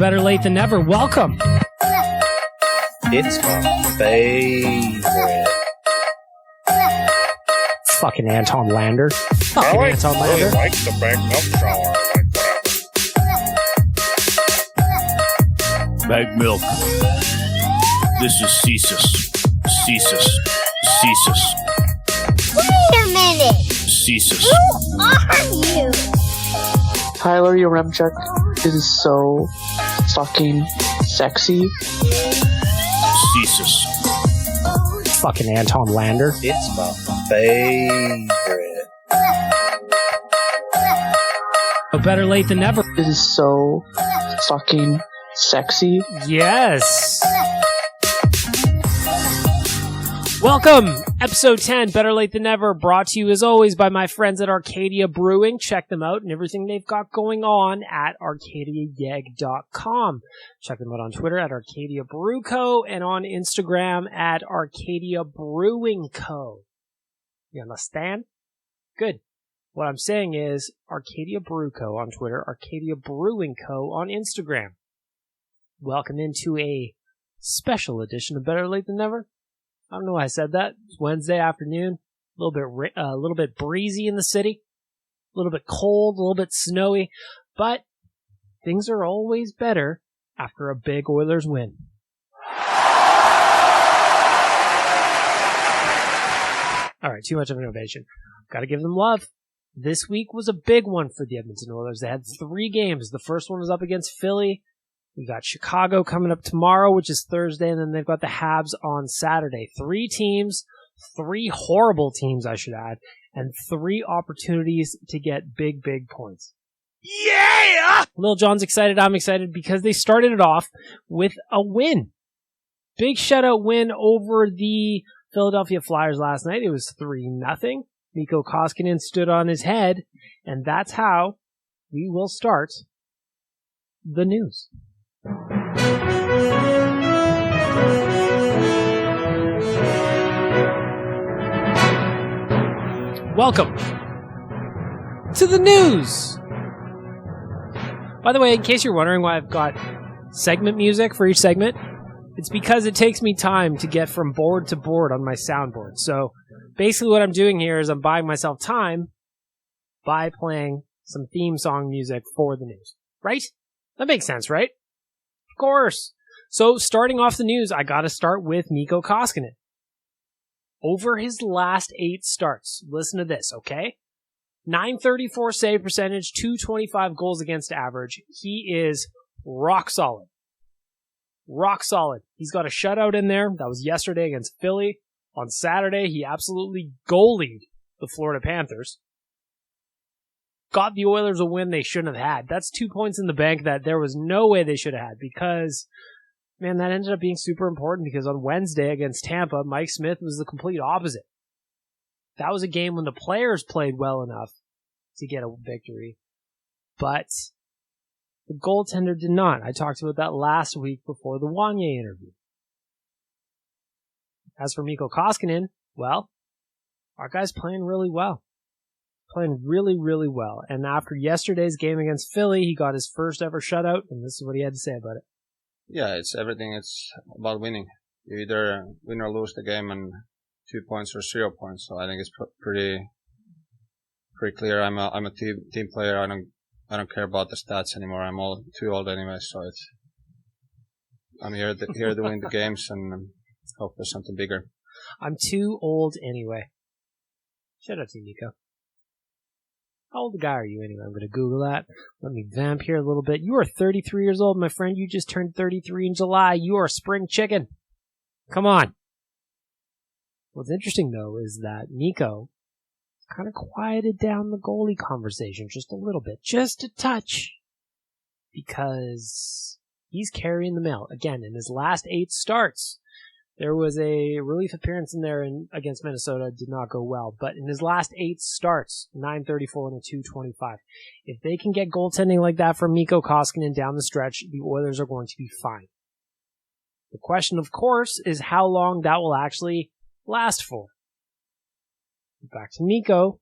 Better late than never. Welcome. It's my favorite. Fucking Anton Lander. I really like the bag milk shower. Bag milk. This is Cesus. Wait a minute! Cesus. Who are you? Tyler, your rem check is so fucking sexy. Cesus. Fucking Anton Lander. It's my favorite. Better late than never. It is so fucking sexy. Yes. Welcome, episode 10, Better Late Than Never, brought to you as always by my friends at Arcadia Brewing. Check them out and everything they've got going on at arcadiayeg.com. Check them out on Twitter at Arcadia Brew Co. and on Instagram at Arcadia Brewing Co. You understand? Good. What I'm saying is Arcadia Brew Co. on Twitter, Arcadia Brewing Co. on Instagram. Welcome into a special edition of Better Late Than Never. I don't know why I said that. It's Wednesday afternoon, a little bit breezy in the city, a little bit cold, a little bit snowy, but things are always better after a big Oilers win. All right, too much of an innovation. Got to give them love. This week was a big one for the Edmonton Oilers. They had 3 games. The first one was up against Philly. We got Chicago coming up tomorrow, which is Thursday, and then they've got the Habs on Saturday. 3 teams, 3 horrible teams, I should add, and 3 opportunities to get big, big points. Yeah! Lil John's excited. I'm excited because they started it off with a win. Big shutout win over the Philadelphia Flyers last night. It was 3-0. Mikko Koskinen stood on his head, and that's how we will start the news. Welcome to the news. By the way, in case you're wondering why I've got segment music for each segment, it's because it takes me time to get from board to board on my soundboard. So basically what I'm doing here is I'm buying myself time by playing some theme song music for the news. Right? That makes sense, right? Of course. So starting off the news, I gotta start with Mikko Koskinen. Over his last 8 starts, listen to this, okay? .934 save percentage, .225 goals against average. He is rock solid. Rock solid. He's got a shutout in there. That was yesterday against Philly. On Saturday, he absolutely goalied the Florida Panthers. Got the Oilers a win they shouldn't have had. That's 2 points in the bank that there was no way they should have had because, man, that ended up being super important because on Wednesday against Tampa, Mike Smith was the complete opposite. That was a game when the players played well enough to get a victory, but the goaltender did not. I talked about that last week before the Wanye interview. As for Mikko Koskinen, well, our guy's playing really well. Playing really, really well. And after yesterday's game against Philly, he got his first ever shutout, and this is what he had to say about it. Yeah, it's everything. It's about winning. You either win or lose the game, and 2 points or 0 points. So I think it's pretty clear. I'm a team player. I don't care about the stats anymore. I'm too old anyway. So I'm here to win the games and hope for something bigger. I'm too old anyway. Shout out to you, Nico. How old a guy are you anyway? I'm going to Google that. Let me vamp here a little bit. You are 33 years old, my friend. You just turned 33 in July. You are a spring chicken. Come on. What's interesting, though, is that Nico kind of quieted down the goalie conversation just a little bit. Just a touch. Because he's carrying the mail. Again, in his last 8 starts, there was a relief appearance in there against Minnesota. Did not go well. But in his last 8 starts, .934 and a .225. If they can get goaltending like that from Mikko Koskinen down the stretch, the Oilers are going to be fine. The question, of course, is how long that will actually last for. Back to Mikko.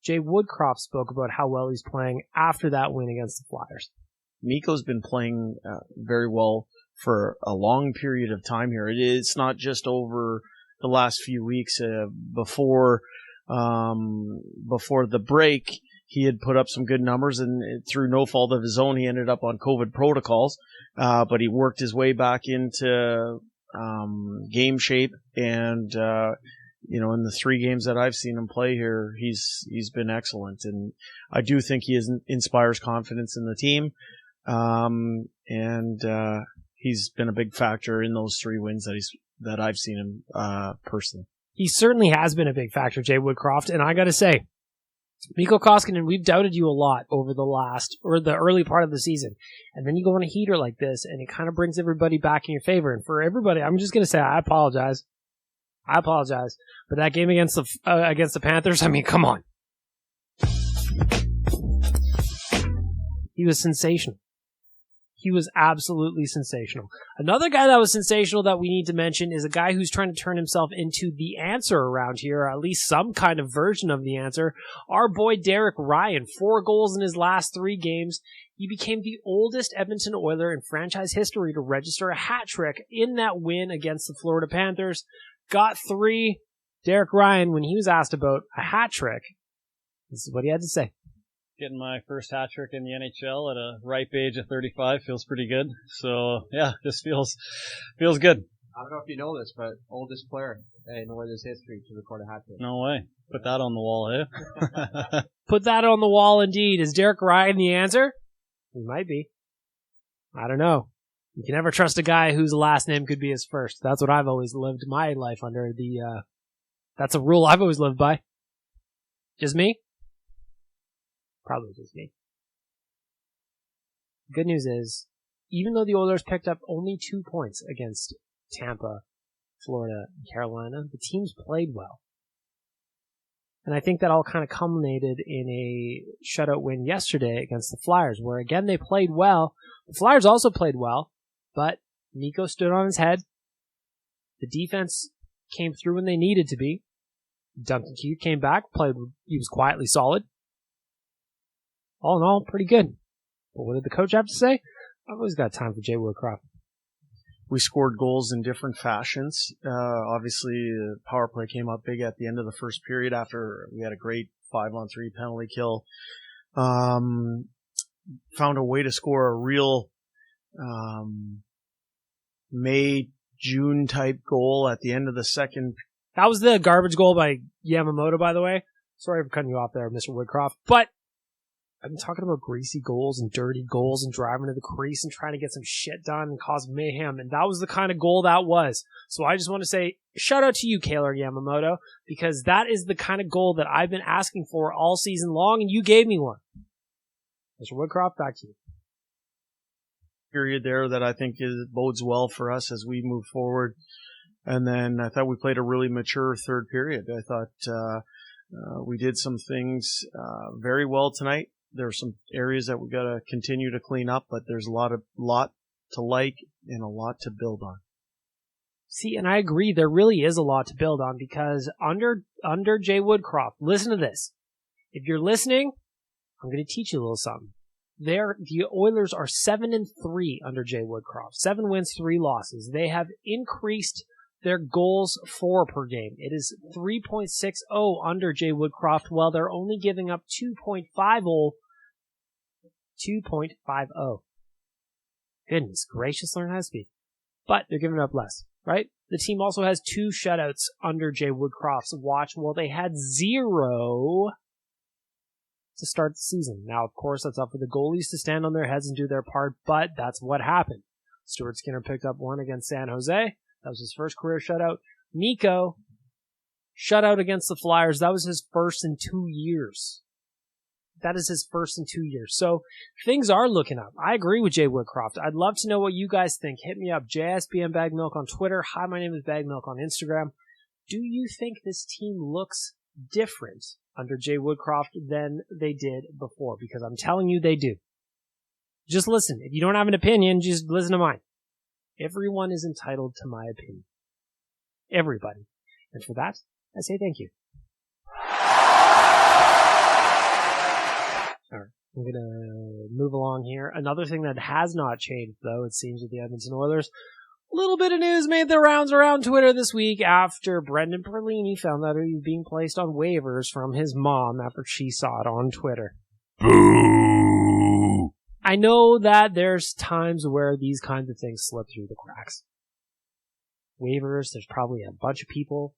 Jay Woodcroft spoke about how well he's playing after that win against the Flyers. Mikko's been playing very well for a long period of time here. It's not just over the last few weeks. Before the break, he had put up some good numbers, and through no fault of his own, he ended up on COVID protocols. But he worked his way back into game shape, and in the 3 games that I've seen him play here, he's been excellent, and I do think he inspires confidence in the team. And he's been a big factor in those 3 wins that I've seen him personally. He certainly has been a big factor, Jay Woodcroft, and I got to say, Mikko Koskinen, we've doubted you a lot over the early part of the season. And then you go on a heater like this, and it kind of brings everybody back in your favor. And for everybody, I'm just going to say I apologize. But that game against the Panthers, I mean, come on. He was sensational. He was absolutely sensational. Another guy that was sensational that we need to mention is a guy who's trying to turn himself into the answer around here, or at least some kind of version of the answer. Our boy Derek Ryan, 4 goals in his last 3 games. He became the oldest Edmonton Oiler in franchise history to register a hat trick in that win against the Florida Panthers. Got 3. Derek Ryan, when he was asked about a hat trick, this is what he had to say. Getting my first hat trick in the NHL at a ripe age of 35 feels pretty good. So yeah, this feels good. I don't know if you know this, but oldest player in Oilers history to record a hat trick. No way. Put that on the wall, eh? Put that on the wall indeed. Is Derek Ryan the answer? He might be. I don't know. You can never trust a guy whose last name could be his first. That's what I've always lived my life under. That's a rule I've always lived by. Just me? Probably just me. Good news is, even though the Oilers picked up only 2 points against Tampa, Florida, and Carolina, the teams played well. And I think that all kind of culminated in a shutout win yesterday against the Flyers, where again they played well. The Flyers also played well, but Mikko stood on his head. The defense came through when they needed to be. Duncan Keith came back, he was quietly solid. All in all, pretty good. But what did the coach have to say? I've always got time for Jay Woodcroft. We scored goals in different fashions. Obviously, the power play came up big at the end of the first period after we had a great 5-on-3 penalty kill. Found a way to score a real May, June type goal at the end of the second. That was the garbage goal by Yamamoto, by the way. Sorry for cutting you off there, Mr. Woodcroft. But I've been talking about greasy goals and dirty goals and driving to the crease and trying to get some shit done and cause mayhem. And that was the kind of goal that was. So I just want to say, shout out to you, Kaylor Yamamoto, because that is the kind of goal that I've been asking for all season long, and you gave me one. Mr. Woodcroft, back to you. Period there that I think bodes well for us as we move forward. And then I thought we played a really mature third period. I thought we did some things very well tonight. There are some areas that we got to continue to clean up, but there's a lot to like and a lot to build on. See, and I agree, there really is a lot to build on because under Jay Woodcroft, listen to this. If you're listening, I'm going to teach you a little something. The Oilers are 7-3 under Jay Woodcroft. 7 wins, 3 losses. They have increased their goals for per game. It is 3.60 under Jay Woodcroft, while they're only giving up 2.50. Goodness gracious, learn how to speak. But they're giving up less, right? The team also has 2 shutouts under Jay Woodcroft's watch, while they had 0 to start the season. Now, of course, that's up for the goalies to stand on their heads and do their part, but that's what happened. Stuart Skinner picked up 1 against San Jose. That was his first career shutout. Mikko, shutout against the Flyers. That was his first in 2 years. That is his first in 2 years. So things are looking up. I agree with Jay Woodcroft. I'd love to know what you guys think. Hit me up, JSBM Bagmilk on Twitter. Hi, my name is Bagmilk on Instagram. Do you think this team looks different under Jay Woodcroft than they did before? Because I'm telling you they do. Just listen. If you don't have an opinion, just listen to mine. Everyone is entitled to my opinion. Everybody. And for that, I say thank you. Alright. I'm going to move along here. Another thing that has not changed, though, it seems, with the Edmonton Oilers. A little bit of news made the rounds around Twitter this week after Brendan Perlini found out he was being placed on waivers from his mom after she saw it on Twitter. Boo! I know that there's times where these kinds of things slip through the cracks. Waivers, there's probably a bunch of people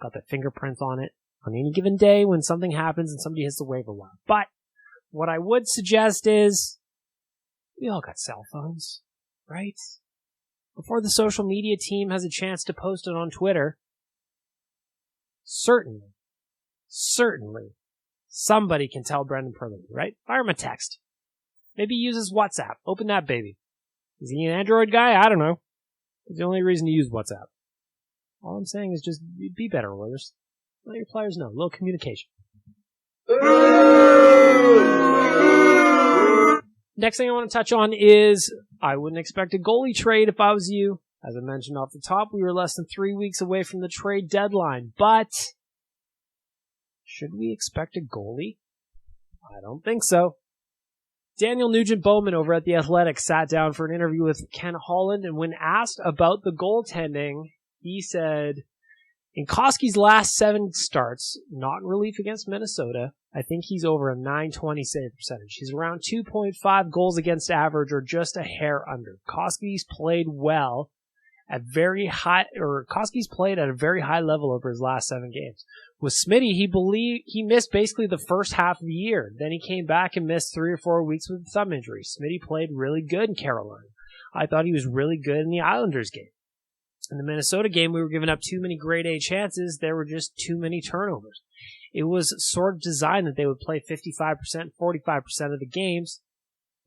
got their fingerprints on it on any given day when something happens and somebody hits the waiver wire. But what I would suggest is we all got cell phones, right? Before the social media team has a chance to post it on Twitter, certainly, somebody can tell Brendan Perlini, right? Fire him a text. Maybe he uses WhatsApp. Open that baby. Is he an Android guy? I don't know. It's the only reason to use WhatsApp. All I'm saying is just be better, Oilers. Let your players know. A little communication. Next thing I want to touch on is I wouldn't expect a goalie trade if I was you. As I mentioned off the top, we were less than 3 weeks away from the trade deadline. But should we expect a goalie? I don't think so. Daniel Nugent-Bowman over at The Athletic sat down for an interview with Ken Holland, and when asked about the goaltending, he said, in Koski's last 7 starts, not in relief against Minnesota, I think he's over a .920 save percentage. He's around 2.5 goals against average or just a hair under. Koski's played well at Koski's played at a very high level over his last 7 games. With Smitty, he missed basically the first half of the year. Then he came back and missed 3 or 4 weeks with thumb injury. Smitty played really good in Carolina. I thought he was really good in the Islanders game. In the Minnesota game, we were giving up too many grade A chances. There were just too many turnovers. It was sort of designed that they would play 55%, 45% of the games.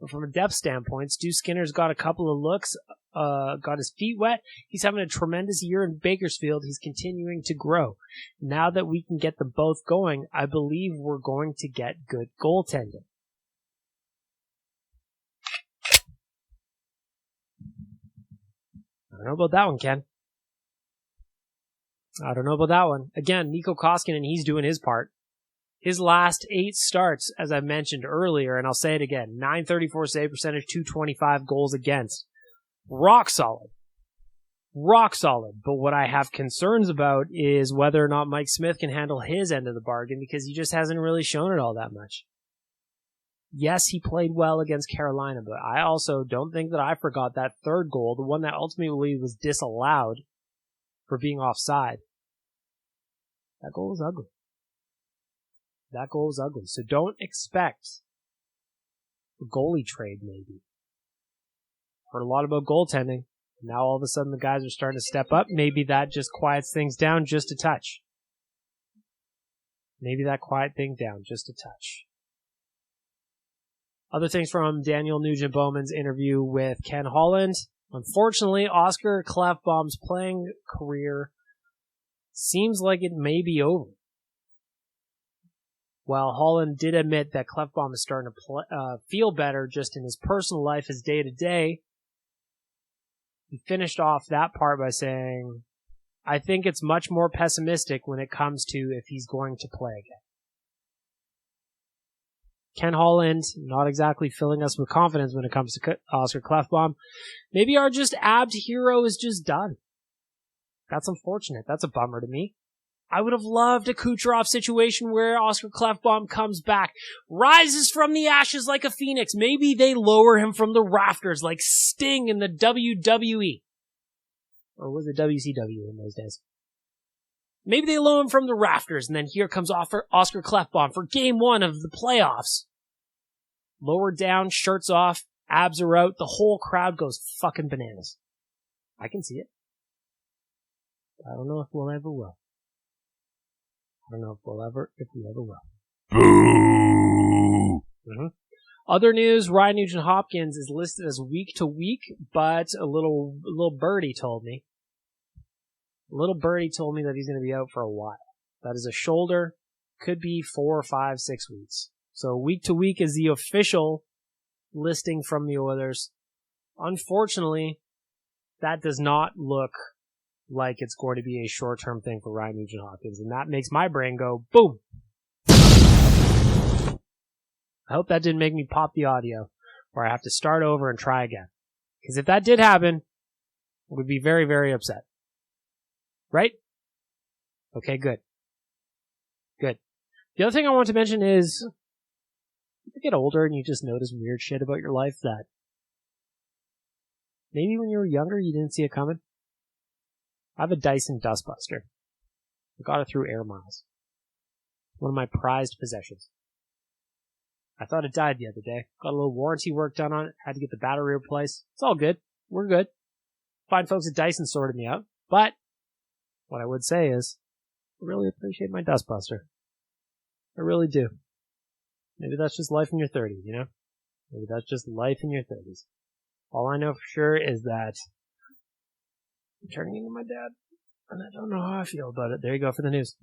But from a depth standpoint, Stu Skinner's got a couple of looks, got his feet wet. He's having a tremendous year in Bakersfield. He's continuing to grow. Now that we can get them both going, I believe we're going to get good goaltending. I don't know about that one, Ken. I don't know about that one. Again, Mikko Koskinen, he's doing his part. His last 8 starts, as I mentioned earlier, and I'll say it again, .934 save percentage, .225 goals against. Rock solid. Rock solid. But what I have concerns about is whether or not Mike Smith can handle his end of the bargain, because he just hasn't really shown it all that much. Yes, he played well against Carolina, but I also don't think that I forgot that 3rd goal, the one that ultimately was disallowed for being offside. That goal was ugly. That goal was ugly. So don't expect a goalie trade, maybe. Heard a lot about goaltending. Now all of a sudden the guys are starting to step up. Maybe that just quiets things down just a touch. Maybe that quiet thing down just a touch. Other things from Daniel Nugent-Bowman's interview with Ken Holland. Unfortunately, Oscar Klefbom's playing career seems like it may be over. While Holland did admit that Klefbom is starting to feel better just in his personal life, his day-to-day, he finished off that part by saying, I think it's much more pessimistic when it comes to if he's going to play again. Ken Holland, not exactly filling us with confidence when it comes to Oscar Klefbom. Maybe our just abbed hero is just done. That's unfortunate. That's a bummer to me. I would have loved a Kucherov situation where Oscar Klefbom comes back, rises from the ashes like a phoenix. Maybe they lower him from the rafters like Sting in the WWE. Or was it WCW in those days? Maybe they lower him from the rafters, and then here comes Oscar Klefbom for game 1 of the playoffs. Lower down, shirts off, abs are out, the whole crowd goes fucking bananas. I can see it. I don't know if we'll ever will. I don't know if we ever will. Boo! Mm-hmm. Other news, Ryan Nugent-Hopkins is listed as week to week, but a little birdie told me. That he's going to be out for a while. That is a shoulder, could be 4 or 5, 6 weeks. So week to week is the official listing from the Oilers. Unfortunately, that does not look like it's going to be a short-term thing for Ryan Nugent-Hopkins, and that makes my brain go, boom! I hope that didn't make me pop the audio or I have to start over and try again. Because if that did happen, I would be very, very upset. Right? Okay, good. Good. The other thing I want to mention is, if you get older and you just notice weird shit about your life that maybe when you were younger you didn't see it coming. I have a Dyson Dustbuster. I got it through Air Miles. One of my prized possessions. I thought it died the other day. Got a little warranty work done on it. Had to get the battery replaced. It's all good. We're good. Fine folks at Dyson sorted me out. But what I would say is, I really appreciate my Dustbuster. I really do. Maybe that's just life in your 30s, you know? Maybe that's just life in your 30s. All I know for sure is that I'm turning into my dad, and I don't know how I feel about it. There you go for the news.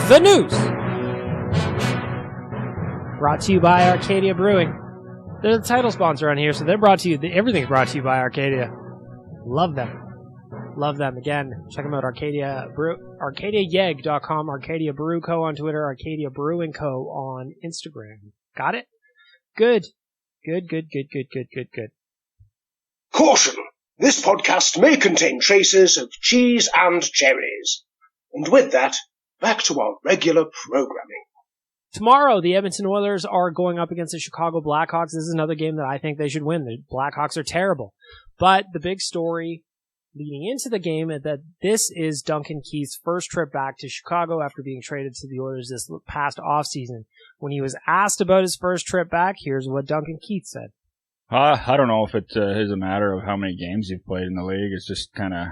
The news! Brought to you by Arcadia Brewing. They're the title sponsor on here, so they're brought to you. Everything's brought to you by Arcadia. Love them. Love them. Again, check them out. ArcadiaYeg.com, Arcadia Brew Co. on Twitter, Arcadia Brewing Co. on Instagram. Got it? Good. Good. Caution! This podcast may contain traces of cheese and cherries. And with that, back to our regular programming. Tomorrow, the Edmonton Oilers are going up against the Chicago Blackhawks. This is another game that I think they should win. The Blackhawks are terrible. But the big story leading into the game is that this is Duncan Keith's first trip back to Chicago after being traded to the Oilers this past offseason. When he was asked about his first trip back, here's what Duncan Keith said. I don't know if it is a matter of how many games you've played in the league. It's just kind of,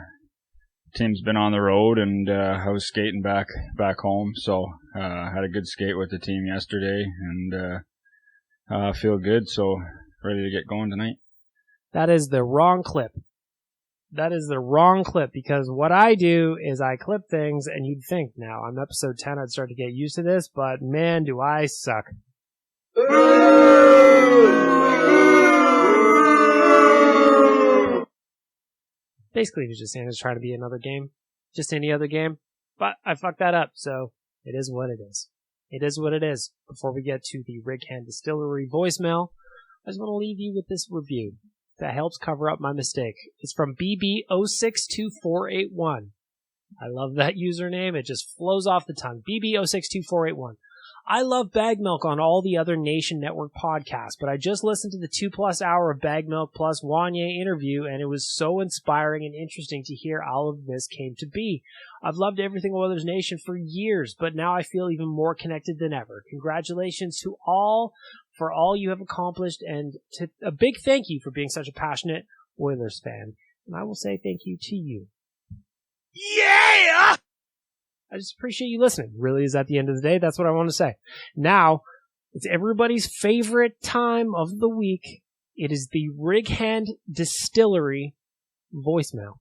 team's been on the road, and I was skating back home, so had a good skate with the team yesterday, and feel good, so ready to get going tonight. That is the wrong clip. That is the wrong clip, because what I do is I clip things, and you'd think, now, I'm episode 10, I'd start to get used to this, but man, do I suck. Basically, he was just saying it's trying to be another game. Just any other game. But I fucked that up, so it is what it is. It is what it is. Before we get to the Righand Distillery voicemail, I just want to leave you with this review that helps cover up my mistake. It's from BB062481. I love that username. It just flows off the tongue. BB062481. I love Bag Milk on all the other Nation Network podcasts, but I just listened to the 2+ hour of Bag Milk plus Wanye interview, and it was so inspiring and interesting to hear all of this came to be. I've loved Everything Oilers Nation for years, but now I feel even more connected than ever. Congratulations to all for all you have accomplished, and a big thank you for being such a passionate Oilers fan. And I will say thank you to you. Yeah! I just appreciate you listening. Really is at the end of the day. That's what I want to say. Now, it's everybody's favorite time of the week. It is the Righand Distillery voicemail.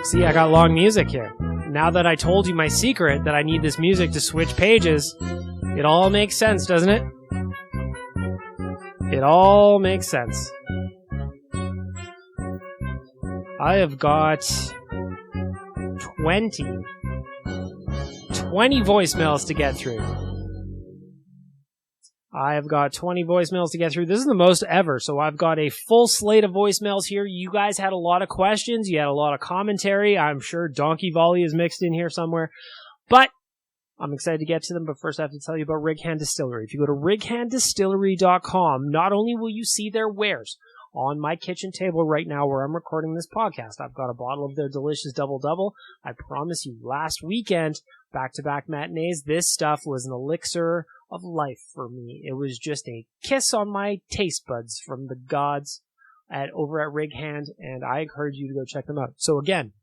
See, I got long music here. Now that I told you my secret that I need this music to switch pages, it all makes sense, doesn't it? It all makes sense. I have got 20 voicemails to get through. I have got 20 voicemails to get through. This is the most ever, so I've got a full slate of voicemails here. You guys had a lot of questions. You had a lot of commentary. I'm sure Donkey Volley is mixed in here somewhere. But I'm excited to get to them, but first I have to tell you about Righand Distillery. If you go to righanddistillery.com, not only will you see their wares on my kitchen table right now where I'm recording this podcast. I've got a bottle of their delicious double-double. I promise you, last weekend, back-to-back matinees, this stuff was an elixir of life for me. It was just a kiss on my taste buds from the gods over at Righand, and I encourage you to go check them out. So again,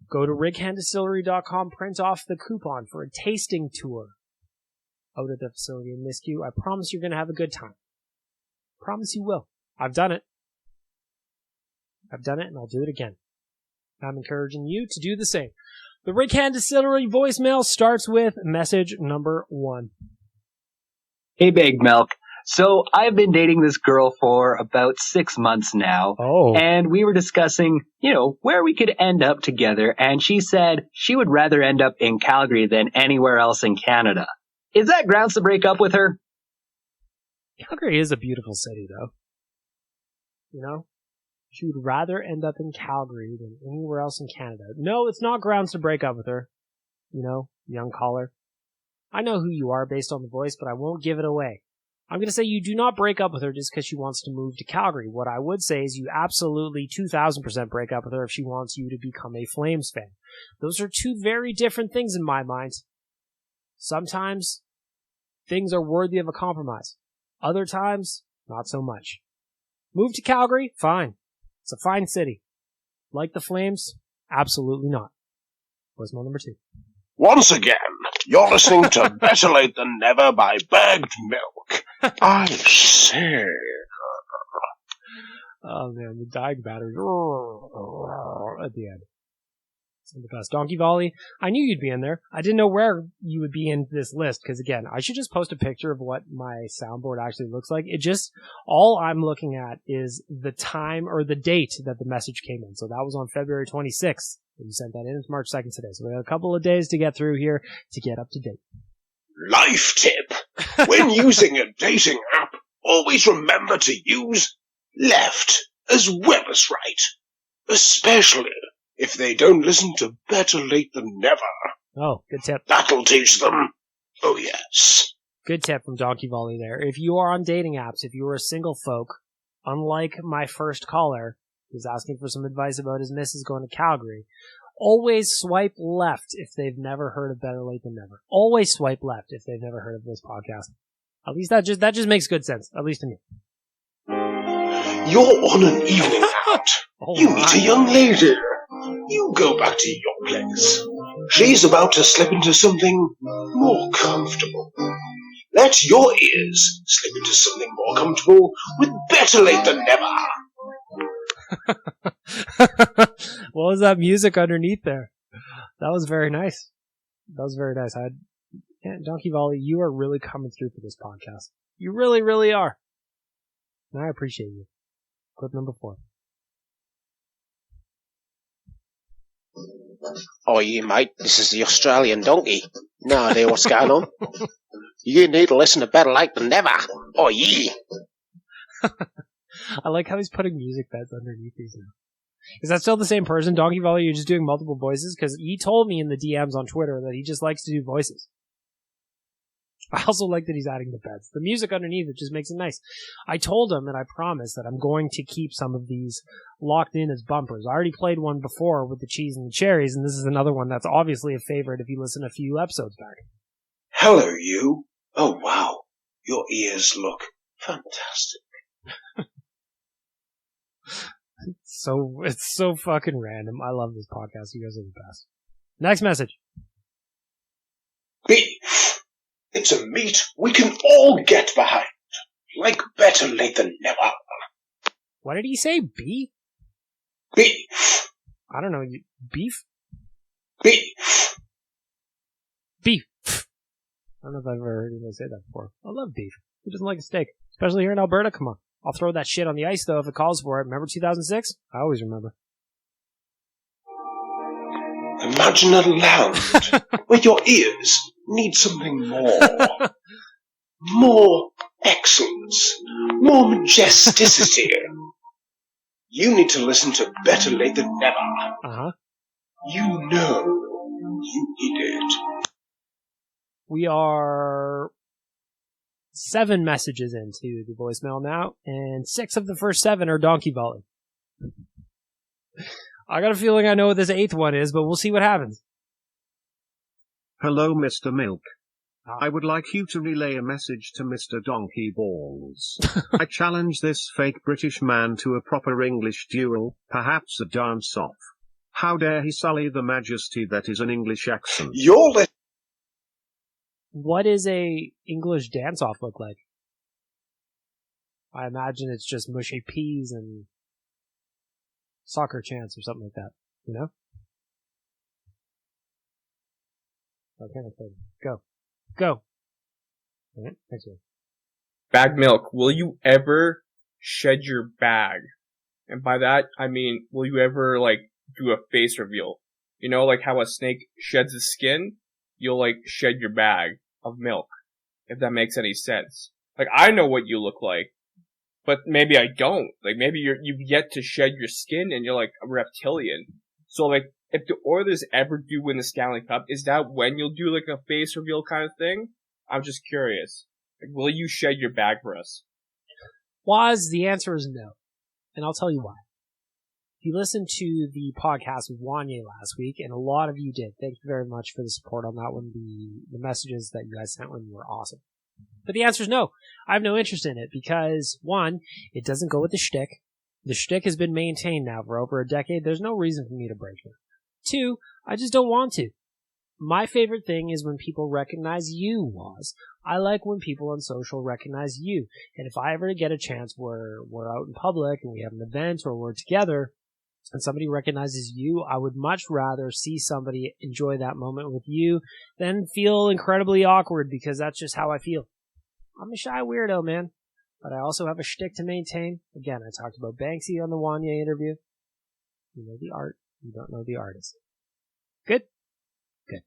go to righanddistillery.com, print off the coupon for a tasting tour out at the facility in Nisku. I promise you're going to have a good time. Promise you will. I've done it. And I'll do it again. I'm encouraging you to do the same. The Righand Distillery voicemail starts with message number 1. Hey, Big Milk. So I've been dating this girl for about 6 months now. Oh. And we were discussing, where we could end up together. And she said she would rather end up in Calgary than anywhere else in Canada. Is that grounds to break up with her? Calgary is a beautiful city, though. She would rather end up in Calgary than anywhere else in Canada. No, it's not grounds to break up with her. Young caller. I know who you are based on the voice, but I won't give it away. I'm going to say you do not break up with her just because she wants to move to Calgary. What I would say is you absolutely 2,000% break up with her if she wants you to become a Flames fan. Those are two very different things in my mind. Sometimes things are worthy of a compromise. Other times, not so much. Move to Calgary? Fine. It's a fine city. Like the Flames? Absolutely not. Voicemail number 2. Once again, you're listening to Better Late Than Never by Bagged Milk. I say. Oh man, the dying battery at the end. It's the best. Donkey Volley, I knew you'd be in there. I didn't know where you would be in this list, because again, I should just post a picture of what my soundboard actually looks like. All I'm looking at is the time or the date that the message came in. So that was on February 26th. You sent that in. It's March 2nd today. So we have a couple of days to get through here to get up to date. Life tip. When using a dating app, always remember to use left as well as right. Especially if they don't listen to Better Late Than Never. Oh, good tip. That'll teach them. Oh, yes. Good tip from Donkey Volley there. If you are on dating apps, if you are a single folk, unlike my first caller, who's asking for some advice about his missus going to Calgary, always swipe left if they've never heard of Better Late Than Never. Always swipe left if they've never heard of this podcast. At least that just makes good sense, at least to me. You're on an evening out. You meet a young lady. You go back to your place. She's about to slip into something more comfortable. Let your ears slip into something more comfortable with Better Late Than Never. What was that music underneath there? That was very nice. Donkey Volley, you are really coming through for this podcast. You really, really are. And I appreciate you. Clip number 4. Oh, yeah, mate, this is the Australian donkey. No idea what's going on. You need to listen to Better Late Than Never. Oh, yeah. I like how he's putting music beds underneath these now. Is that still the same person, Donkey Volley? You're just doing multiple voices? Because he told me in the DMs on Twitter that he just likes to do voices. I also like that he's adding the beds. The music underneath it just makes it nice. I told him, and I promised, that I'm going to keep some of these locked in as bumpers. I already played one before with the cheese and the cherries, and this is another one that's obviously a favorite if you listen a few episodes back. Hello, you. Oh, wow. Your ears look fantastic. It's so fucking random. I love this podcast. You guys are the best. Next message. Beef. It's a meat we can all get behind. Like Better Late Than Never. What did he say? Beef? Beef. I don't know. Beef? Beef. Beef. I don't know if I've ever heard anybody say that before. I love beef. Who doesn't like a steak? Especially here in Alberta. Come on. I'll throw that shit on the ice, though, if it calls for it. Remember 2006? I always remember. Imagine a land where your ears need something more. More excellence. More majesticity. You need to listen to Better Late Than Never. Uh-huh. You know you need it. We are 7 messages into the voicemail now, and 6 of the first 7 are Donkey Volley. I got a feeling I know what this 8th one is, but we'll see what happens. Hello, Mr. Milk. I would like you to relay a message to Mr. Donkey Balls. I challenge this fake British man to a proper English duel, perhaps a dance-off. How dare he sully the majesty that is an English accent? What does a English dance-off look like? I imagine it's just mushy peas and soccer chants or something like that, you know? Okay, go. Go. All right, next one. Bag milk, will you ever shed your bag? And by that, I mean, will you ever, like, do a face reveal? You know, like how a snake sheds its skin? You'll, like, shed your bag of milk. If that makes any sense. Like, I know what you look like, but maybe I don't. Like, maybe you've yet to shed your skin and you're, like, a reptilian. So, like, if the Oilers ever do win the Stanley Cup, is that when you'll do, like, a face reveal kind of thing? I'm just curious. Like, will you shed your bag for us? Waz, the answer is no. And I'll tell you why. If you listened to the podcast with Wanye last week, and a lot of you did, thank you very much for the support on that one. The messages that you guys sent when were awesome. But the answer is no. I have no interest in it because, one, it doesn't go with the shtick. The shtick has been maintained now for over a decade. There's no reason for me to break it. Two, I just don't want to. My favorite thing is when people recognize you, Waz. I like when people on social recognize you. And if I ever get a chance where we're out in public and we have an event or we're together and somebody recognizes you, I would much rather see somebody enjoy that moment with you than feel incredibly awkward because that's just how I feel. I'm a shy weirdo, man. But I also have a shtick to maintain. Again, I talked about Banksy on the Wanye interview. You know the art. You don't know the artist. Good? Good.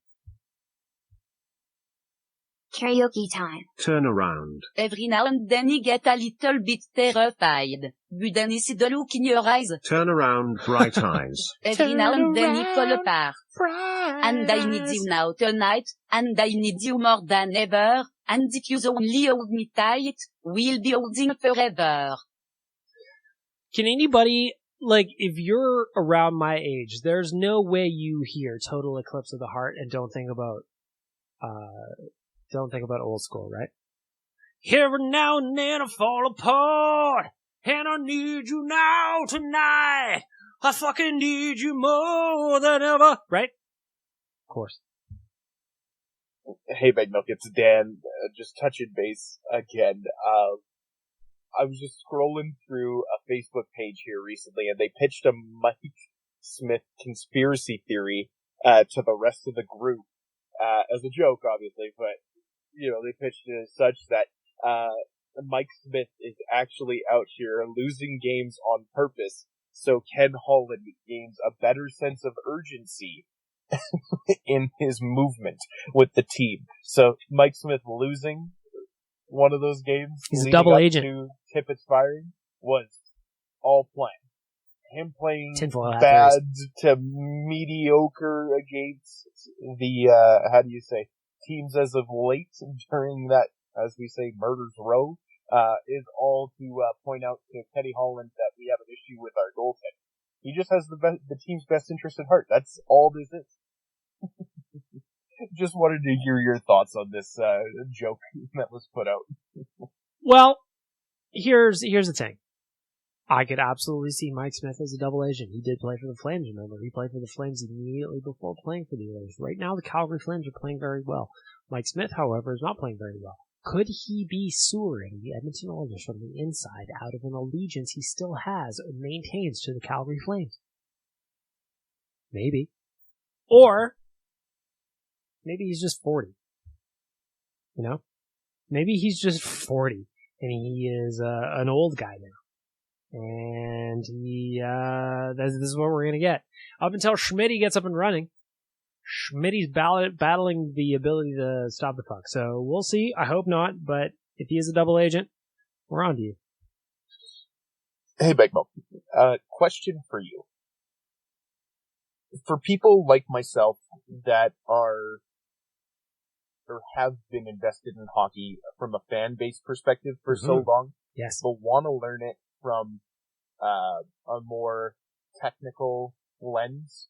Karaoke time. Turn around. Every now and then he get a little bit terrified. But then he see the look in your eyes. Turn around, bright eyes. Every now and then he fall apart. And I need you now tonight. And I need you more than ever. And if you only hold me tight, we'll be holding forever. Can anybody, like, if you're around my age, there's no way you hear Total Eclipse of the Heart and don't think about old school, right? Every now and then I fall apart, and I need you now tonight. I fucking need you more than ever, right? Of course. Hey, Big Milk, it's Dan. Just touching base again. I was just scrolling through a Facebook page here recently, and they pitched a Mike Smith conspiracy theory to the rest of the group as a joke, obviously. But you know, they pitched it as such that Mike Smith is actually out here losing games on purpose, so Ken Holland gains a better sense of urgency in his movement with the team. So Mike Smith losing one of those games, he's a double agent. To Tippett's firing was all planned. Him playing bad to mediocre against the how do you say, teams as of late during that, as we say, murder's row, is all to point out to Kenny Holland that we have an issue with our goaltender. He just has the team's best interest at heart. That's all this is. Just wanted to hear your thoughts on this joke that was put out. Well, here's the thing. I could absolutely see Mike Smith as a double agent. He did play for the Flames, remember? He played for the Flames immediately before playing for the Oilers. Right now, the Calgary Flames are playing very well. Mike Smith, however, is not playing very well. Could he be sewering the Edmonton Oilers from the inside out of an allegiance he still has and maintains to the Calgary Flames? Maybe. Or maybe he's just 40. You know? Maybe he's just 40 and he is an old guy now. And this is what we're going to get. Up until Schmitty gets up and running, Schmitty's battling the ability to stop the puck. So we'll see. I hope not, but if he is a double agent, we're on to you. Hey, Begmo. Question for you. For people like myself that are or have been invested in hockey from a fan base perspective for so long, yes, but want to learn it from a more technical lens,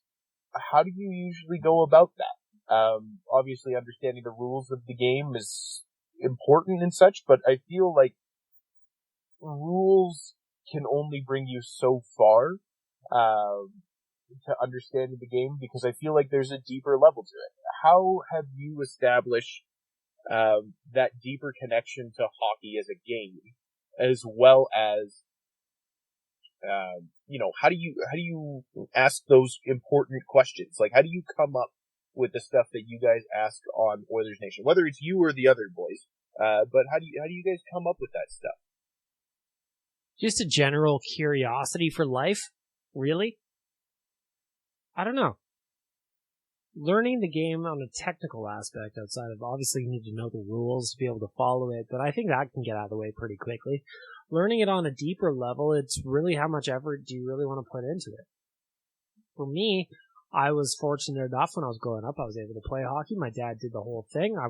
how do you usually go about that? Obviously understanding the rules of the game is important and such, but I feel like rules can only bring you so far to understanding the game, because I feel like there's a deeper level to it. How have you established that deeper connection to hockey as a game, as well as how do you ask those important questions? Like, how do you come up with the stuff that you guys ask on Oilers Nation, whether it's you or the other boys? But how do you guys come up with that stuff? Just a general curiosity for life? Really? I don't know. Learning the game on a technical aspect outside of, obviously you need to know the rules to be able to follow it, but I think that can get out of the way pretty quickly. Learning it on a deeper level, it's really how much effort do you really want to put into it. For me, I was fortunate enough when I was growing up, I was able to play hockey. My dad did the whole thing. I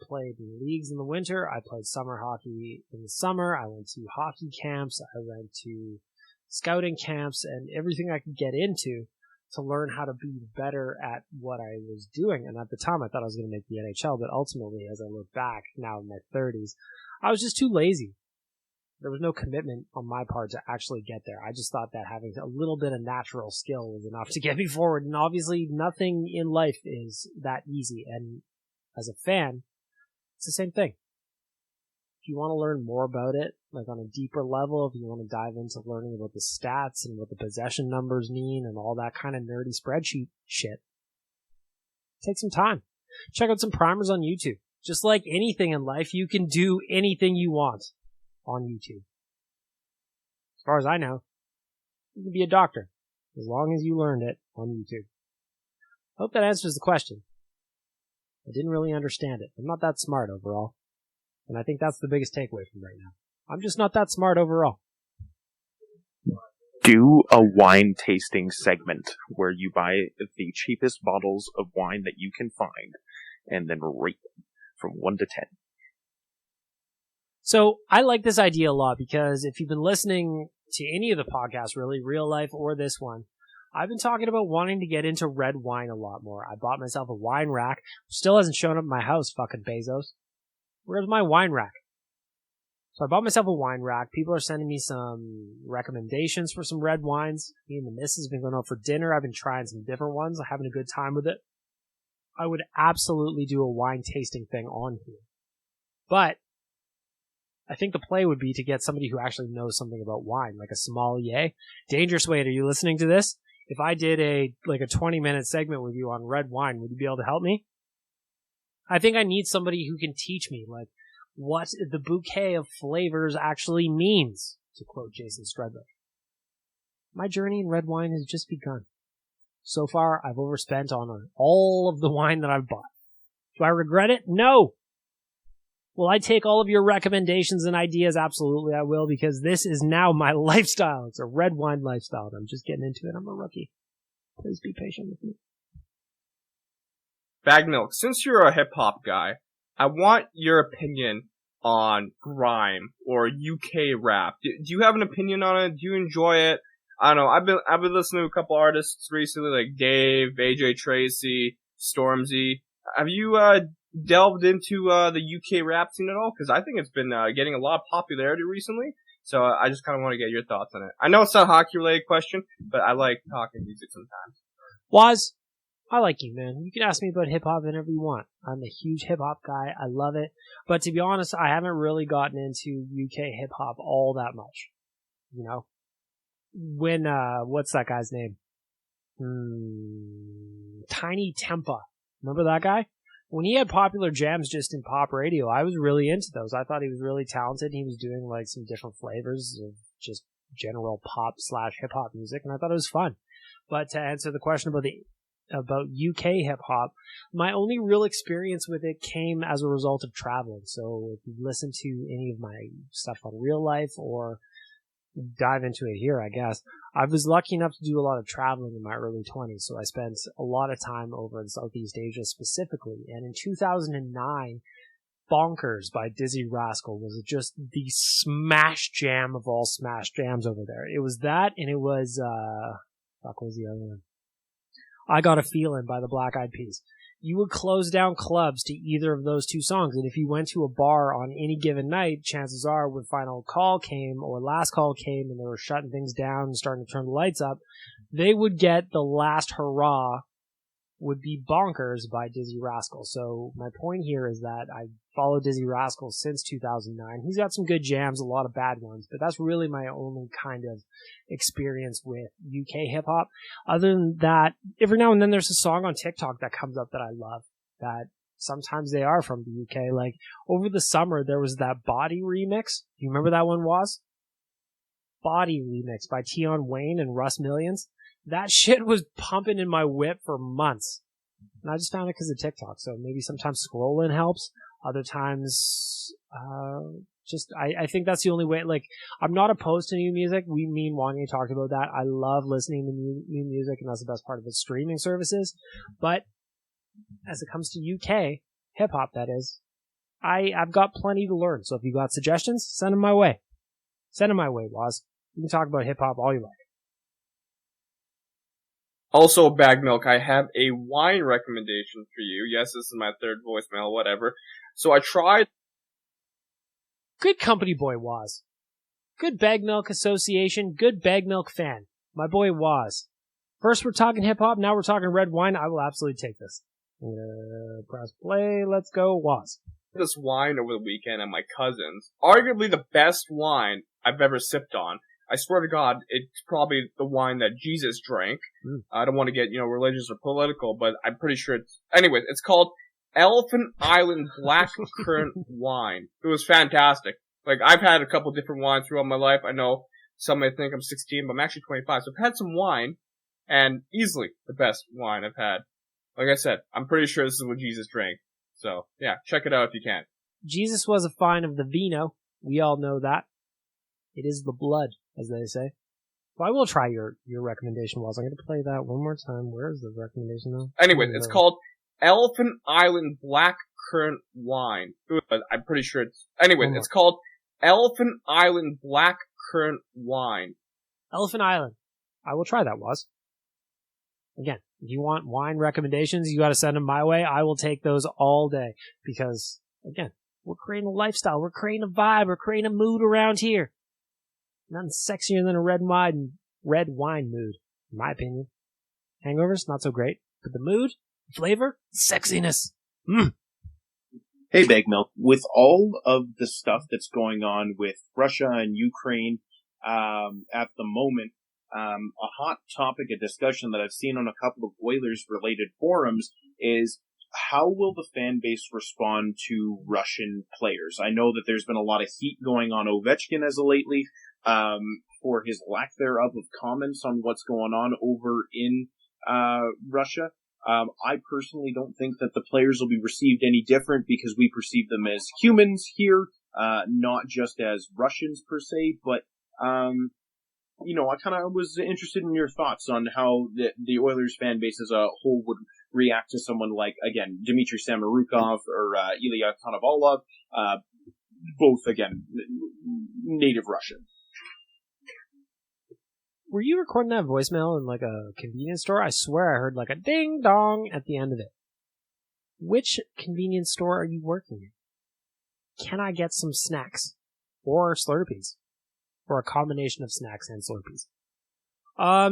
played in leagues in the winter. I played summer hockey in the summer. I went to hockey camps. I went to scouting camps and everything I could get into to learn how to be better at what I was doing. And at the time, I thought I was going to make the NHL, but ultimately, as I look back now in my 30s, I was just too lazy. There was no commitment on my part to actually get there. I just thought that having a little bit of natural skill was enough to get me forward. And obviously, nothing in life is that easy. And as a fan, it's the same thing. If you want to learn more about it, like on a deeper level, if you want to dive into learning about the stats and what the possession numbers mean and all that kind of nerdy spreadsheet shit, take some time. Check out some primers on YouTube. Just like anything in life, you can do anything you want on YouTube. As far as I know, you can be a doctor as long as you learned it on YouTube. I hope that answers the question. I didn't really understand it. I'm not that smart overall. And I think that's the biggest takeaway from right now. I'm just not that smart overall. Do a wine tasting segment where you buy the cheapest bottles of wine that you can find and then rate them from 1 to 10. So I like this idea a lot because if you've been listening to any of the podcasts, really, real life or this one, I've been talking about wanting to get into red wine a lot more. I bought myself a wine rack. Still hasn't shown up at my house, fucking Bezos. Where's my wine rack? So I bought myself a wine rack. People are sending me some recommendations for some red wines. Me and the missus have been going out for dinner. I've been trying some different ones. I'm having a good time with it. I would absolutely do a wine tasting thing on here. But I think the play would be to get somebody who actually knows something about wine, like a sommelier. Dangerous Wade, are you listening to this? If I did a 20-minute segment with you on red wine, would you be able to help me? I think I need somebody who can teach me, like, what the bouquet of flavors actually means, to quote Jason Stredler. My journey in red wine has just begun. So far, I've overspent on all of the wine that I've bought. Do I regret it? No! Will I take all of your recommendations and ideas? Absolutely I will, because this is now my lifestyle. It's a red wine lifestyle. I'm just getting into it. I'm a rookie. Please be patient with me. Bag Milk, since you're a hip-hop guy, I want your opinion on grime or UK rap. Do you have an opinion on it? Do you enjoy it? I don't know. I've been listening to a couple artists recently, like Dave, AJ Tracy, Stormzy. Have you delved into the UK rap scene at all? Because I think it's been getting a lot of popularity recently. So I just kind of want to get your thoughts on it. I know it's not a hockey-related question, but I like talking music sometimes. Waz, I like you, man. You can ask me about hip-hop whenever you want. I'm a huge hip-hop guy. I love it. But to be honest, I haven't really gotten into UK hip-hop all that much. You know? When, what's that guy's name? Tiny Tempa. Remember that guy? When he had popular jams just in pop radio, I was really into those. I thought he was really talented. He was doing like some different flavors of just general pop / hip-hop music, and I thought it was fun. But to answer the question about UK hip-hop, my only real experience with it came as a result of traveling. So if you listen to any of my stuff on Real Life or dive into it here, I guess, I was lucky enough to do a lot of traveling in my early 20s. So I spent a lot of time over in Southeast Asia specifically. And in 2009, Bonkers by Dizzy Rascal was just the smash jam of all smash jams over there. It was that, and it was, what was the other one? I Got a Feeling by the Black Eyed Peas. You would close down clubs to either of those two songs, and if you went to a bar on any given night, chances are when Final Call came or Last Call came and they were shutting things down and starting to turn the lights up, they would get the last hurrah would be Bonkers by Dizzy Rascal. So my point here is that I followed Dizzy Rascal since 2009. He's got some good jams, a lot of bad ones, but that's really my only kind of experience with UK hip hop. Other than that, every now and then there's a song on TikTok that comes up that I love, that sometimes they are from the UK. Like, over the summer, there was that Body remix. You remember that one, Waz? Body remix by Tion Wayne and Russ Millions. That shit was pumping in my whip for months. And I just found it because of TikTok. So maybe sometimes scrolling helps. Other times, I think that's the only way. Like, I'm not opposed to new music. Me and Wanye talked about that. I love listening to new music, and that's the best part of it, streaming services. But as it comes to UK hip hop, that is, I've got plenty to learn. So if you got suggestions, send them my way. Send them my way, Waz. You can talk about hip hop all you like. Also, Bag Milk, I have a wine recommendation for you. Yes, this is my third voicemail, whatever. So I tried. Good company boy, Waz. Good Bag Milk Association, good Bag Milk fan. My boy, Waz. First we're talking hip-hop, now we're talking red wine. I will absolutely take this. Press play, let's go, Waz. This wine over the weekend at my cousin's. Arguably the best wine I've ever sipped on. I swear to God, it's probably the wine that Jesus drank. I don't want to get, religious or political, but I'm pretty sure it's... Anyways, it's called Elephant Island Black Currant Wine. It was fantastic. Like, I've had a couple different wines throughout my life. I know some may think I'm 16, but I'm actually 25. So I've had some wine, and easily the best wine I've had. Like I said, I'm pretty sure this is what Jesus drank. So, yeah, check it out if you can. Jesus was a fine of the vino. We all know that. It is the blood, as they say. Well, I will try your recommendation, Waz. I'm going to play that one more time. Where is the recommendation, though? Anyways, it's called Elephant Island Black Currant Wine. I'm pretty sure it's... Anyways, it's called Elephant Island Black Currant Wine. Elephant Island. I will try that, Waz. Again, if you want wine recommendations, you got to send them my way. I will take those all day. Because, again, we're creating a lifestyle. We're creating a vibe. We're creating a mood around here. Nothing sexier than a red wine mood, in my opinion. Hangovers, not so great. But the mood, flavor, sexiness. Hey, Bag Milk, with all of the stuff that's going on with Russia and Ukraine at the moment, a hot topic of discussion that I've seen on a couple of Oilers-related forums is how will the fan base respond to Russian players? I know that there's been a lot of heat going on Ovechkin as of lately for his lack thereof of comments on what's going on over in Russia. I personally don't think that the players will be received any different because we perceive them as humans here, not just as Russians per se, but I kind of was interested in your thoughts on how the Oilers fan base as a whole would react to someone like, again, Dmitry Samorukov or Ilya Konovalov, both, again, native Russian. Were you recording that voicemail in like a convenience store? I swear I heard like a ding dong at the end of it. Which convenience store are you working in? Can I get some snacks? Or Slurpees? Or a combination of snacks and Slurpees?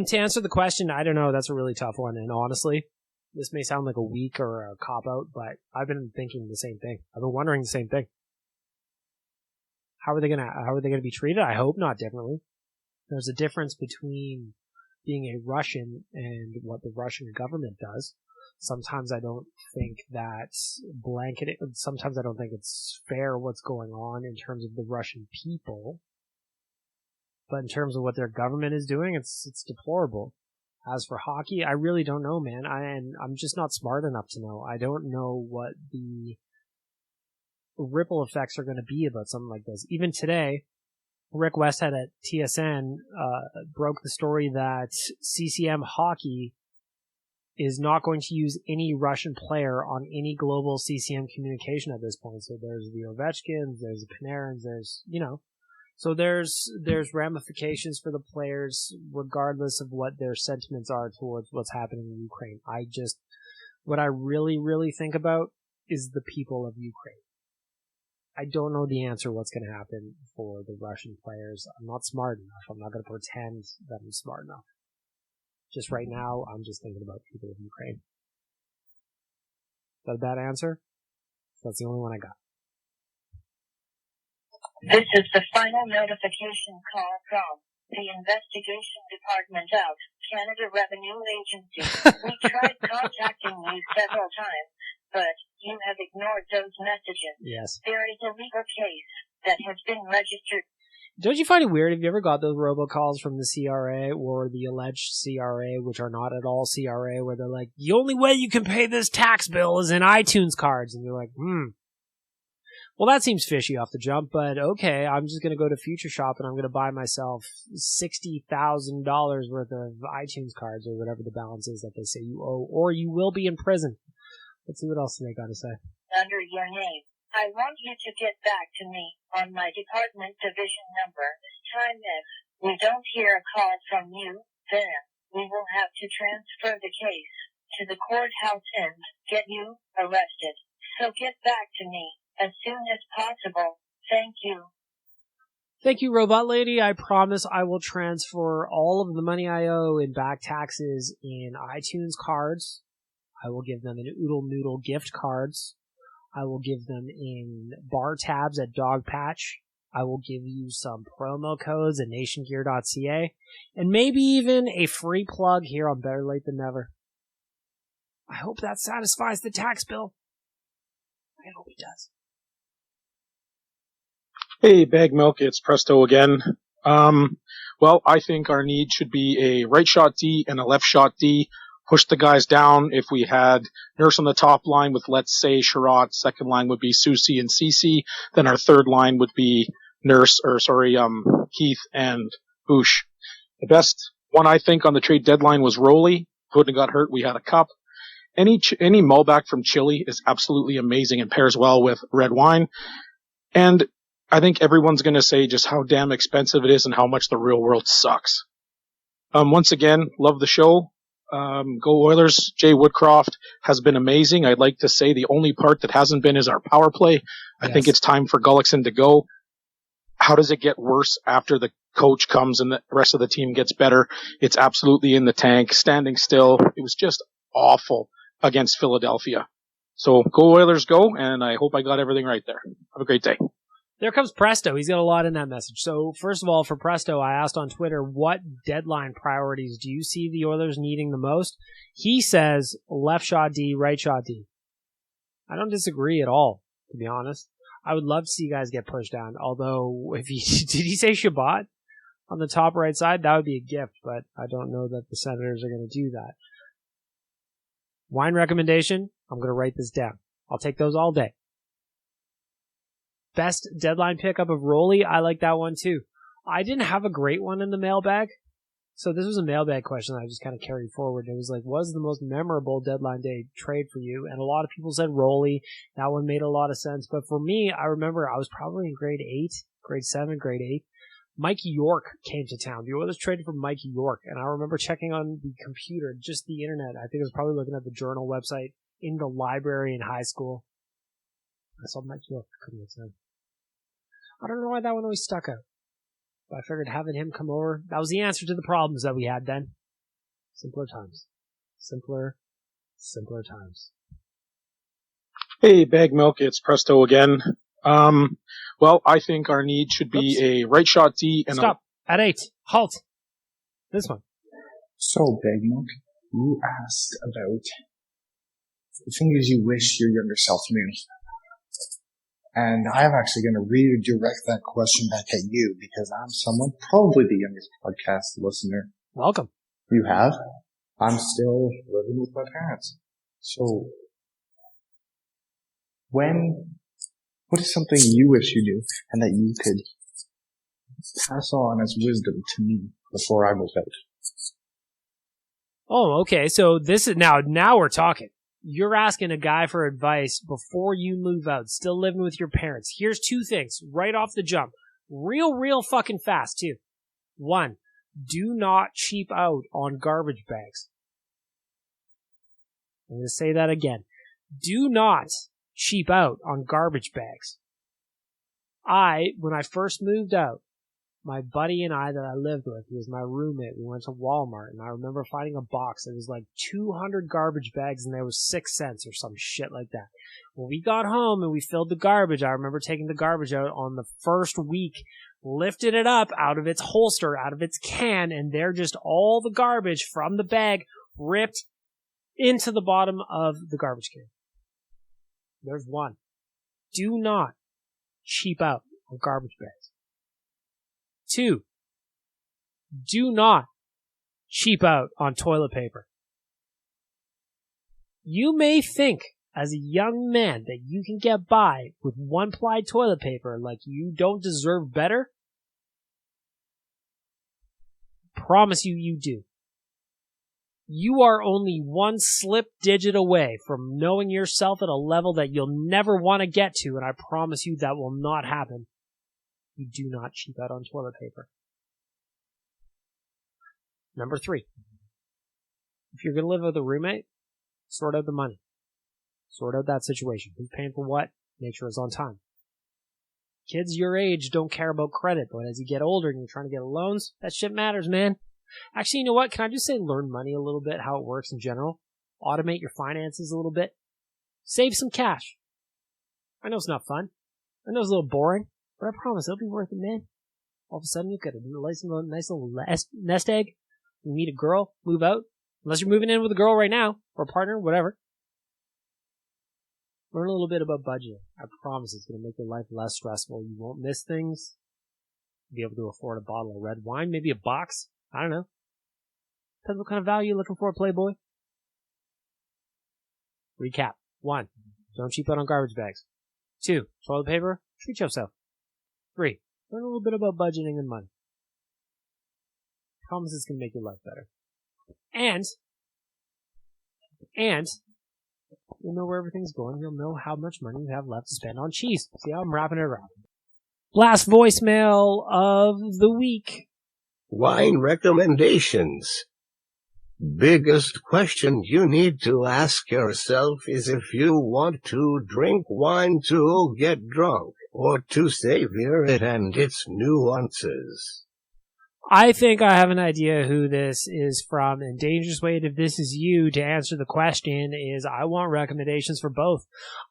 To answer the question, I don't know. That's a really tough one. And honestly, this may sound like a weak or a cop-out, but I've been thinking the same thing. I've been wondering the same thing. How are they gonna be treated? I hope not differently. There's a difference between being a Russian and what the Russian government does. Sometimes I don't think that's blanketed. Sometimes I don't think it's fair what's going on in terms of the Russian people. But in terms of what their government is doing, it's deplorable. As for hockey, I really don't know, man. I'm just not smart enough to know. I don't know what the ripple effects are going to be about something like this. Even today, Rick Westhead at TSN broke the story that CCM Hockey is not going to use any Russian player on any global CCM communication at this point. So there's the Ovechkins, there's the Panarins, so there's ramifications for the players regardless of what their sentiments are towards what's happening in Ukraine. What I really, really think about is the people of Ukraine. I don't know the answer what's going to happen for the Russian players. I'm not smart enough. I'm not going to pretend that I'm smart enough. Just right now, I'm just thinking about people of Ukraine. Is that a bad answer? That's the only one I got. This is the final notification call from the Investigation Department of Canada Revenue Agency. We tried contacting you several times, but you have ignored those messages. Yes. There is a legal case that has been registered. Don't you find it weird? Have you ever got those robocalls from the CRA or the alleged CRA, which are not at all CRA, where they're like, the only way you can pay this tax bill is in iTunes cards. And you're like, Well, that seems fishy off the jump, but okay, I'm just going to go to Future Shop and I'm going to buy myself $60,000 worth of iTunes cards or whatever the balance is that they say you owe, or you will be in prison. Let's see what else they got to say. Under your name. I want you to get back to me on my department division number this time. If we don't hear a call from you, then we will have to transfer the case to the courthouse and get you arrested. So get back to me as soon as possible. Thank you. Thank you, Robot Lady. I promise I will transfer all of the money I owe in back taxes in iTunes cards. I will give them in Oodle Noodle gift cards. I will give them in bar tabs at Dog Patch. I will give you some promo codes at nationgear.ca. And maybe even a free plug here on Better Late Than Never. I hope that satisfies the tax bill. I hope it does. Hey, Bag Milk, it's Presto again. Well, I think our need should be a right shot D and a left shot D. Push the guys down. If we had Nurse on the top line with, let's say, Sherrod, second line would be Susie and Cece, then our third line would be Keith and Boosh. The best one, I think, on the trade deadline was Rowley. Wouldn't have got hurt. We had a cup. Any Mullback from Chile is absolutely amazing and pairs well with red wine. And I think everyone's going to say just how damn expensive it is and how much the real world sucks. Once again, love the show. Go Oilers. Jay Woodcroft has been amazing. I'd like to say the only part that hasn't been is our power play. I think it's time for Gullickson to go. How does it get worse after the coach comes and the rest of the team gets better? It's absolutely in the tank, standing still. It was just awful against Philadelphia. So go Oilers, go, and I hope I got everything right there. Have a great day. There comes Presto. He's got a lot in that message. So, first of all, for Presto, I asked on Twitter, what deadline priorities do you see the Oilers needing the most? He says left shot D, right shot D. I don't disagree at all, to be honest. I would love to see guys get pushed down. Although, did he say Shabbat on the top right side? That would be a gift, but I don't know that the Senators are going to do that. Wine recommendation, I'm going to write this down. I'll take those all day. Best deadline pickup of Rowley, I like that one too. I didn't have a great one in the mailbag, so this was a mailbag question that I just kind of carried forward. It was like, what was the most memorable deadline day trade for you? And a lot of people said Rowley. That one made a lot of sense. But for me, I remember I was probably in grade 7, grade 8. Mikey York came to town. The Oilers traded for Mikey York, and I remember checking on the computer, just the internet. I think I was probably looking at the Journal website in the library in high school. I saw Mikey York. Couldn't make sense. I don't know why that one always stuck out. But I figured having him come over, that was the answer to the problems that we had then. Simpler times. Simpler times. Hey, Bag Milk, it's Presto again. Well, I think our need should be a right shot D and Stop. At 8. Halt. This one. So, Bag Milk, you asked about the things you wish your younger self knew. And I'm actually going to redirect that question back at you because I'm someone, probably the youngest podcast listener. Welcome. You have. I'm still living with my parents. So, what is something you wish you knew and that you could pass on as wisdom to me before I move out? Oh, okay. So this is now we're talking. You're asking a guy for advice before you move out, still living with your parents. Here's 2 things right off the jump. Real fucking fast, too. 1, do not cheap out on garbage bags. I'm going to say that again. Do not cheap out on garbage bags. When I first moved out, my buddy and I that I lived with, he was my roommate, we went to Walmart, and I remember finding a box that was like 200 garbage bags, and there was 6 cents or some shit like that. When we got home and we filled the garbage, I remember taking the garbage out on the first week, lifted it up out of its holster, out of its can, and there just all the garbage from the bag ripped into the bottom of the garbage can. There's one. Do not cheap out on garbage bags. 2, do not cheap out on toilet paper. You may think as a young man that you can get by with one-ply toilet paper like you don't deserve better. Promise you do. You are only one slip digit away from knowing yourself at a level that you'll never want to get to, and I promise you that will not happen. You do not cheap out on toilet paper. Number 3. If you're going to live with a roommate, sort out the money. Sort out that situation. Who's paying for what? Make sure it's on time. Kids your age don't care about credit, but as you get older and you're trying to get loans, that shit matters, man. Actually, you know what? Can I just say learn money a little bit, how it works in general? Automate your finances a little bit. Save some cash. I know it's not fun. I know it's a little boring, but I promise it'll be worth it, man. All of a sudden, you've got a nice little nest egg. You meet a girl, move out. Unless you're moving in with a girl right now, or a partner, whatever. Learn a little bit about budgeting. I promise it's going to make your life less stressful. You won't miss things. Be able to afford a bottle of red wine, maybe a box. I don't know. Depends what kind of value you're looking for, Playboy. Recap. 1, don't cheap out on garbage bags. 2, toilet paper, treat yourself. 3, learn a little bit about budgeting and money. Promise it's going to make your life better. And you'll know where everything's going. You'll know how much money you have left to spend on cheese. See how I'm wrapping it around. Last voicemail of the week. Wine recommendations. Biggest question you need to ask yourself is if you want to drink wine to get drunk or to savor it and its nuances. I think I have an idea who this is from, and Dangerous Wade, if this is you, to answer the question is I want recommendations for both.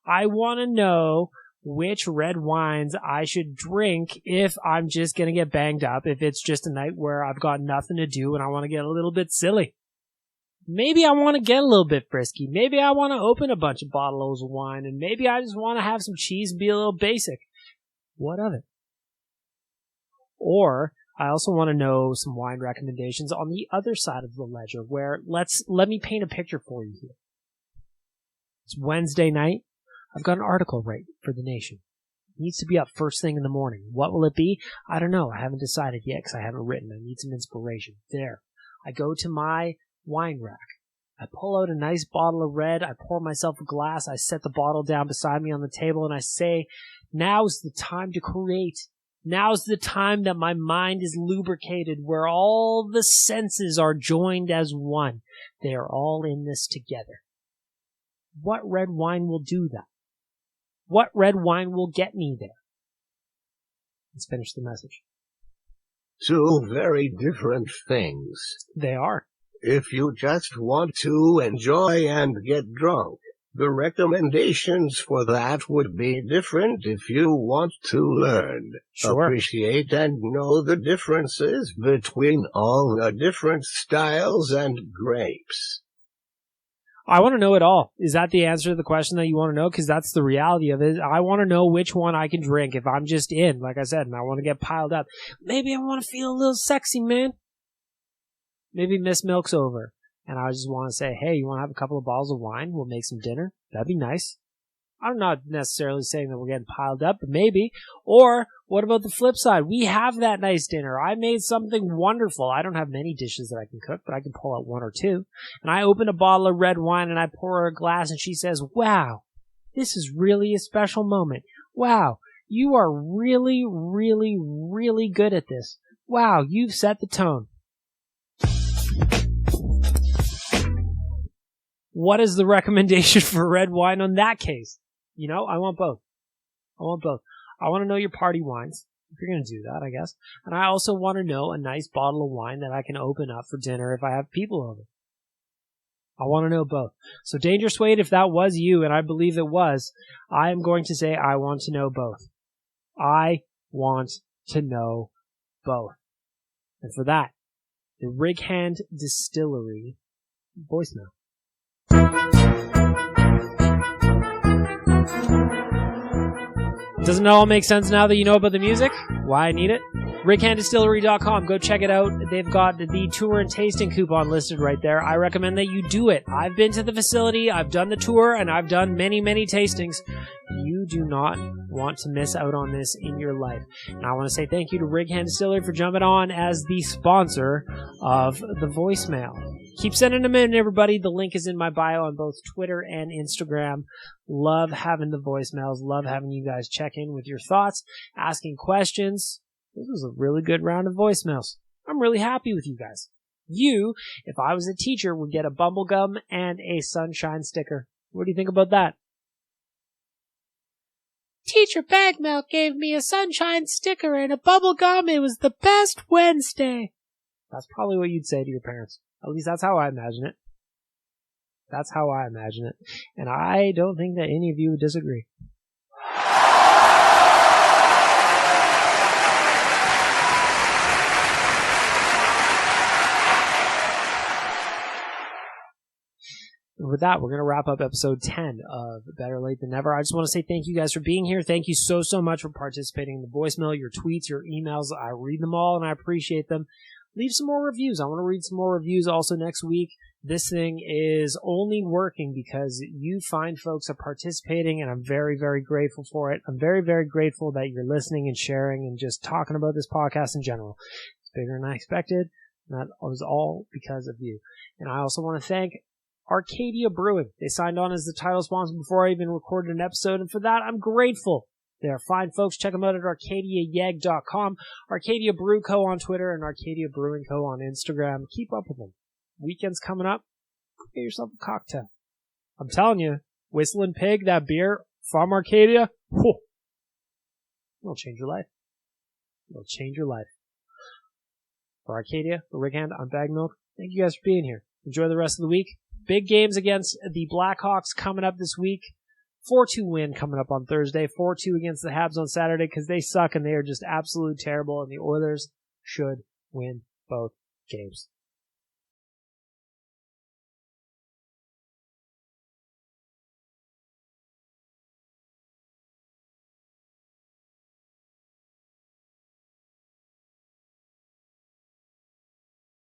I want to know which red wines I should drink if I'm just going to get banged up, if it's just a night where I've got nothing to do and I want to get a little bit silly. Maybe I want to get a little bit frisky. Maybe I want to open a bunch of bottles of wine, and maybe I just want to have some cheese and be a little basic. What of it? Or I also want to know some wine recommendations on the other side of the ledger where let me paint a picture for you here. It's Wednesday night. I've got an article right for The Nation. It needs to be up first thing in the morning. What will it be? I don't know. I haven't decided yet because I haven't written. I need some inspiration. There. I go to my wine rack. I pull out a nice bottle of red. I pour myself a glass. I set the bottle down beside me on the table and I say, now's the time to create. Now's the time that my mind is lubricated, where all the senses are joined as one. They are all in this together. What red wine will do that? What red wine will get me there? Let's finish the message. 2 very different things. They are. If you just want to enjoy and get drunk, the recommendations for that would be different if you want to learn, appreciate, and know the differences between all the different styles and grapes. I want to know it all. Is that the answer to the question that you want to know? Because that's the reality of it. I want to know which one I can drink if I'm just in, like I said, and I want to get piled up. Maybe I want to feel a little sexy, man. Maybe Miss Milk's over. And I just want to say, hey, you want to have a couple of bottles of wine? We'll make some dinner. That'd be nice. I'm not necessarily saying that we're getting piled up, but maybe. Or what about the flip side? We have that nice dinner. I made something wonderful. I don't have many dishes that I can cook, but I can pull out 1 or 2. And I open a bottle of red wine and I pour her a glass and she says, wow, this is really a special moment. Wow, you are really, really, really good at this. Wow, you've set the tone. What is the recommendation for red wine on that case? You know, I want both. I want to know your party wines, if you're going to do that, I guess. And I also want to know a nice bottle of wine that I can open up for dinner if I have people over. I want to know both. So Dangerous Wade, if that was you, and I believe it was, I am going to say I want to know both. I want to know both. And for that, the Rig Hand Distillery voicemail. Doesn't it all make sense now that you know about the music? Why I need it? RickHandDistillery.com. Go check it out. They've got the tour and tasting coupon listed right there. I recommend that you do it. I've been to the facility, I've done the tour, and I've done many, many tastings. You do not want to miss out on this in your life. And I want to say thank you to Rig Hand Distillery for jumping on as the sponsor of the voicemail. Keep sending them in, everybody. The link is in my bio on both Twitter and Instagram. Love having the voicemails. Love having you guys check in with your thoughts, asking questions. This was a really good round of voicemails. I'm really happy with you guys. You, if I was a teacher, would get a bubblegum and a sunshine sticker. What do you think about that? Teacher Bagmilk gave me a sunshine sticker and a bubblegum. It was the best Wednesday. That's probably what you'd say to your parents. At least that's how I imagine it. That's how I imagine it. And I don't think that any of you would disagree. And with that, we're going to wrap up episode 10 of Better Late Than Never. I just want to say thank you guys for being here. Thank you so much for participating in the voicemail, your tweets, your emails. I read them all and I appreciate them. Leave some more reviews. I want to read some more reviews also next week. This thing is only working because you fine folks are participating, and I'm very, very grateful for it. I'm very, very grateful that you're listening and sharing and just talking about this podcast in general. It's bigger than I expected. And that was all because of you. And I also want to thank Arcadia Brewing. They signed on as the title sponsor before I even recorded an episode, and for that, I'm grateful. They are fine folks. Check them out at ArcadiaYeg.com, Arcadia Brew Co. on Twitter, and Arcadia Brewing Co. on Instagram. Keep up with them. Weekend's coming up. Get yourself a cocktail. I'm telling you, Whistling Pig, that beer from Arcadia, whew, it'll change your life. It'll change your life. For Arcadia, for Rick Hand, I'm Bagmilk. Thank you guys for being here. Enjoy the rest of the week. Big games against the Blackhawks coming up this week. 4-2 win coming up on Thursday. 4-2 against the Habs on Saturday because they suck and they are just absolutely terrible, and the Oilers should win both games.